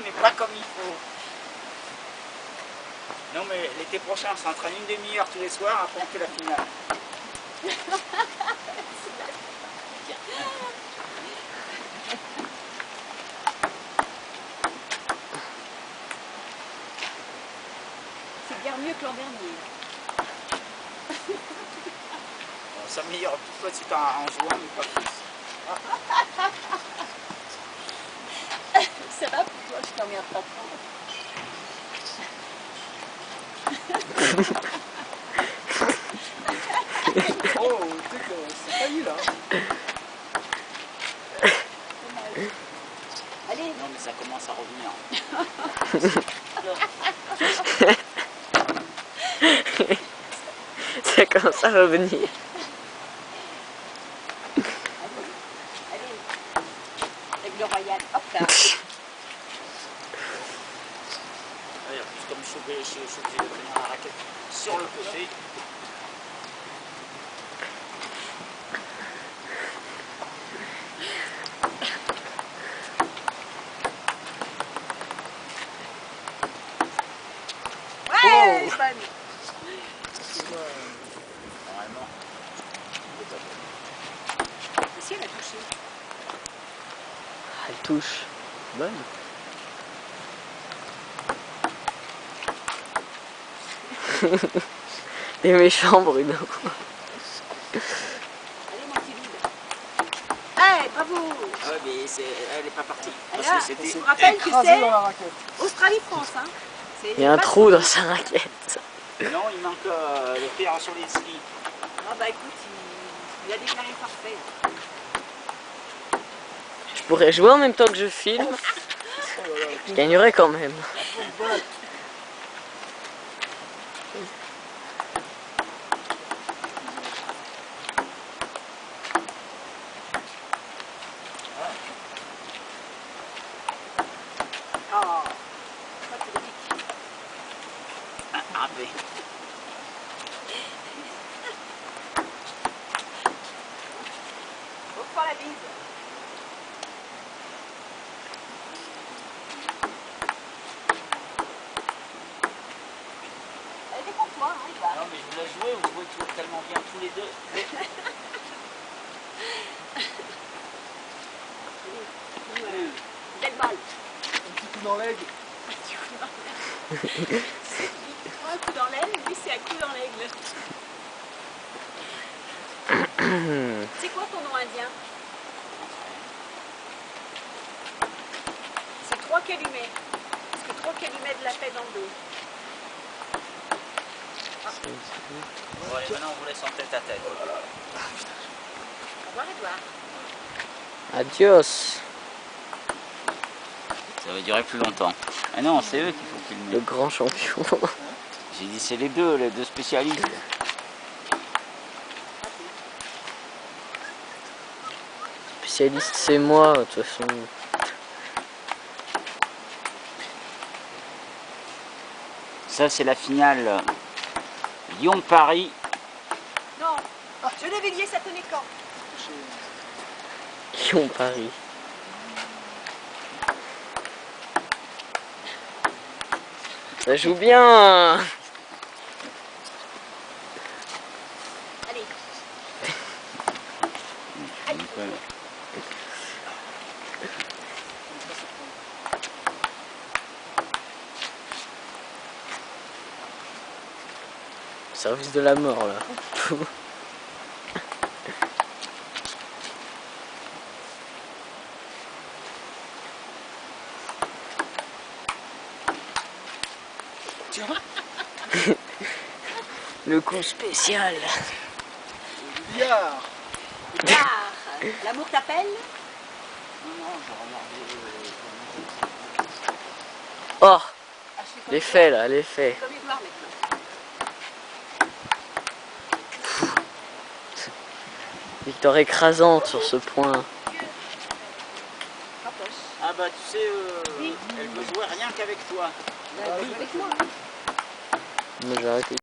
mais pas comme il faut. Non, mais l'été prochain, on s'entraîne une demi-heure tous les soirs, après on fait la finale. C'est bien mieux que l'an dernier. On s'améliore tout de suite en jouant, mais pas plus. Ça va pour toi, je t'emmerde pas trop. Oh, tu sais que c'est failli là. Allez. Non, mais ça commence à revenir. Ça commence à revenir. Allez. Avec le royal. Hop là. Allez, en plus, comme je suis obligé de tenir la raquette sur le côté. Ouais, Oh. bonne. Normalement. Mais si elle a touché. Elle touche. Bonne. T'es méchant, Bruno. Allez, mon petit loup. Hey, bravo. Ah ouais, mais elle n'est pas partie. Elle Parce a- que c'était je vous rappelle que Écrasé c'est dans la raquette. Australie-France. Hein. Il y a un trou dans sa raquette. Non, il manque le fer sur les skis. Ah bah écoute, il a déclaré parfait. Je pourrais jouer en même temps que je filme. Je gagnerais quand même. Oh, ça c'est le pic. Ah, mais. On prend la bise. Elle était pour toi, hein, il va. Non, mais je voulais jouer, vous jouez toujours tellement bien tous les deux. Belle balle. Un petit coup dans l'aigle. Un coup dans l'aile, lui c'est un coup dans l'aigle. C'est quoi ton nom indien? C'est 3 calumets. Parce que 3 calumets de la peine en deux. Bon, allez, maintenant on vous laisse en tête à tête. Au revoir Edouard. Adios. Ça va durer plus longtemps. Ah non, c'est eux qu'il faut filmer. Le grand champion. J'ai dit c'est les deux spécialistes. Spécialiste, c'est moi, de toute façon. Ça, c'est la finale Lyon-Paris. Non, je l'ai veillé, ça tenait quand? Lyon-Paris. Ça joue bien. Allez. Service de la mort, là. Le coup spécial. Billard. Edouard, l'amour t'appelle? Non, non, j'ai regardé. Oh, Ah, je fais comme l'effet là, l'effet. Comme Edouard maintenant. Victoire écrasante sur ce point. Rapproche. Ah bah tu sais, Oui. elle veut jouer rien qu'avec toi. Là, elle va jouer avec moi. Moi j'ai arrêté.